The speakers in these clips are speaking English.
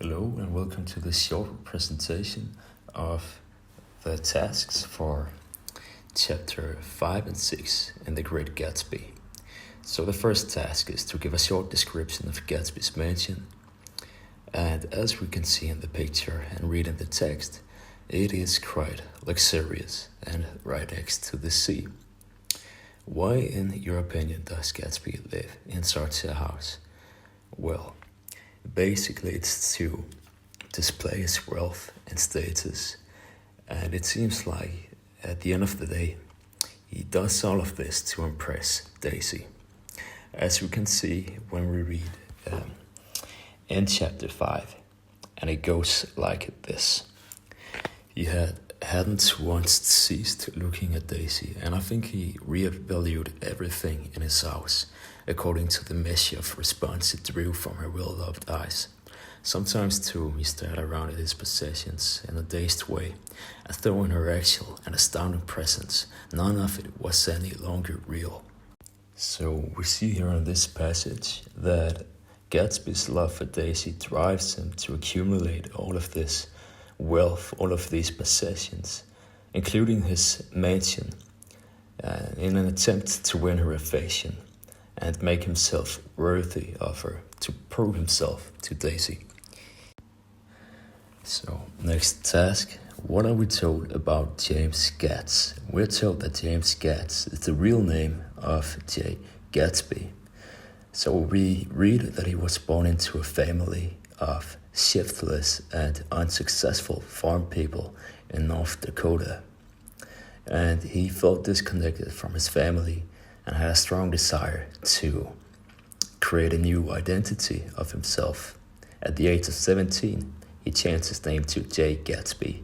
Hello and welcome to this short presentation of the tasks for chapter 5 and 6 in the Great Gatsby. So the first task is to give a short description of Gatsby's mansion, and as we can see in the picture and read in the text, it is quite luxurious and right next to the sea. Why, in your opinion, does Gatsby live in such a house? Well, basically, it's to display his wealth and status, and it seems like at the end of the day, he does all of this to impress Daisy. As we can see when we read in chapter 5, and it goes like this. He hadn't once ceased looking at Daisy, and I think he reevaluated everything in his house according to the measure of response it drew from her well-loved eyes. Sometimes, too, he stared around at his possessions in a dazed way, as though in her actual and astounding presence, none of it was any longer real. So we see here in this passage that Gatsby's love for Daisy drives him to accumulate all of this wealth, all of these possessions, including his mansion, in an attempt to win her affection and make himself worthy of her, to prove himself to Daisy. So, next task. What are we told about James Gatz? We're told that James Gatz is the real name of J. Gatsby. So we read that he was born into a family of shiftless and unsuccessful farm people in North Dakota. And he felt disconnected from his family and had a strong desire to create a new identity of himself. At the age of 17, he changed his name to J. Gatsby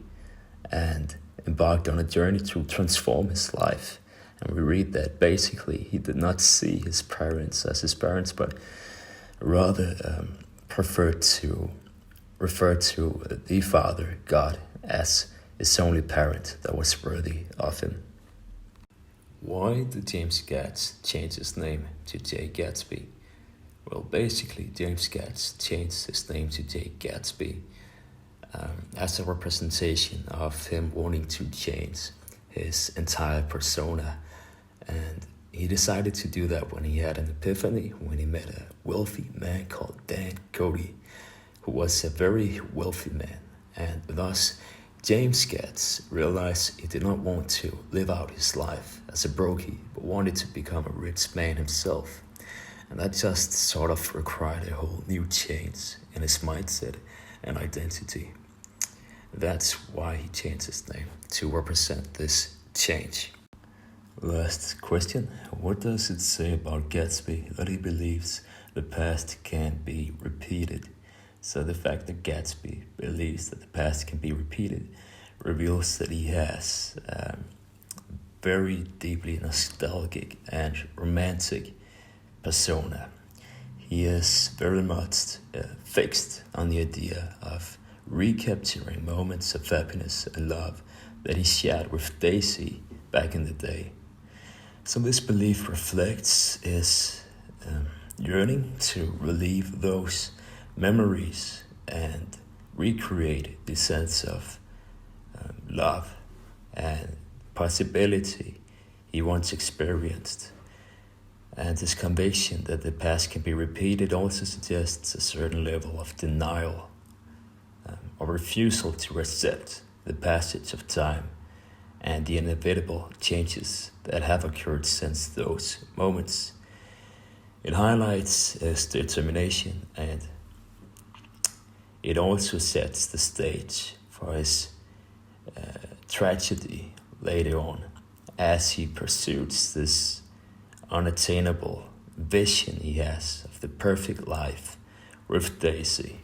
and embarked on a journey to transform his life. And we read that basically he did not see his parents as his parents, but rather preferred to refer to the Father, God, as his only parent that was worthy of him. Why did James Gatz change his name to J. Gatsby? Well, basically, James Gatz changed his name to J. Gatsby as a representation of him wanting to change his entire persona. And he decided to do that when he had an epiphany, when he met a wealthy man called Dan Cody, who was a very wealthy man. And thus, James Gatz realized he did not want to live out his life as a brokey, but wanted to become a rich man himself. And that just sort of required a whole new change in his mindset and identity. That's why he changed his name, to represent this change. Last question. What does it say about Gatsby that he believes the past can't be repeated? So the fact that Gatsby believes that the past can be repeated reveals that he has very deeply nostalgic and romantic persona. He is very much fixed on the idea of recapturing moments of happiness and love that he shared with Daisy back in the day. So this belief reflects his yearning to relive those memories and recreate the sense of love and possibility he once experienced. And his conviction that the past can be repeated also suggests a certain level of denial or refusal to accept the passage of time and the inevitable changes that have occurred since those moments. It highlights his determination, and it also sets the stage for his tragedy later on as he pursues this unattainable vision he has of the perfect life with Daisy.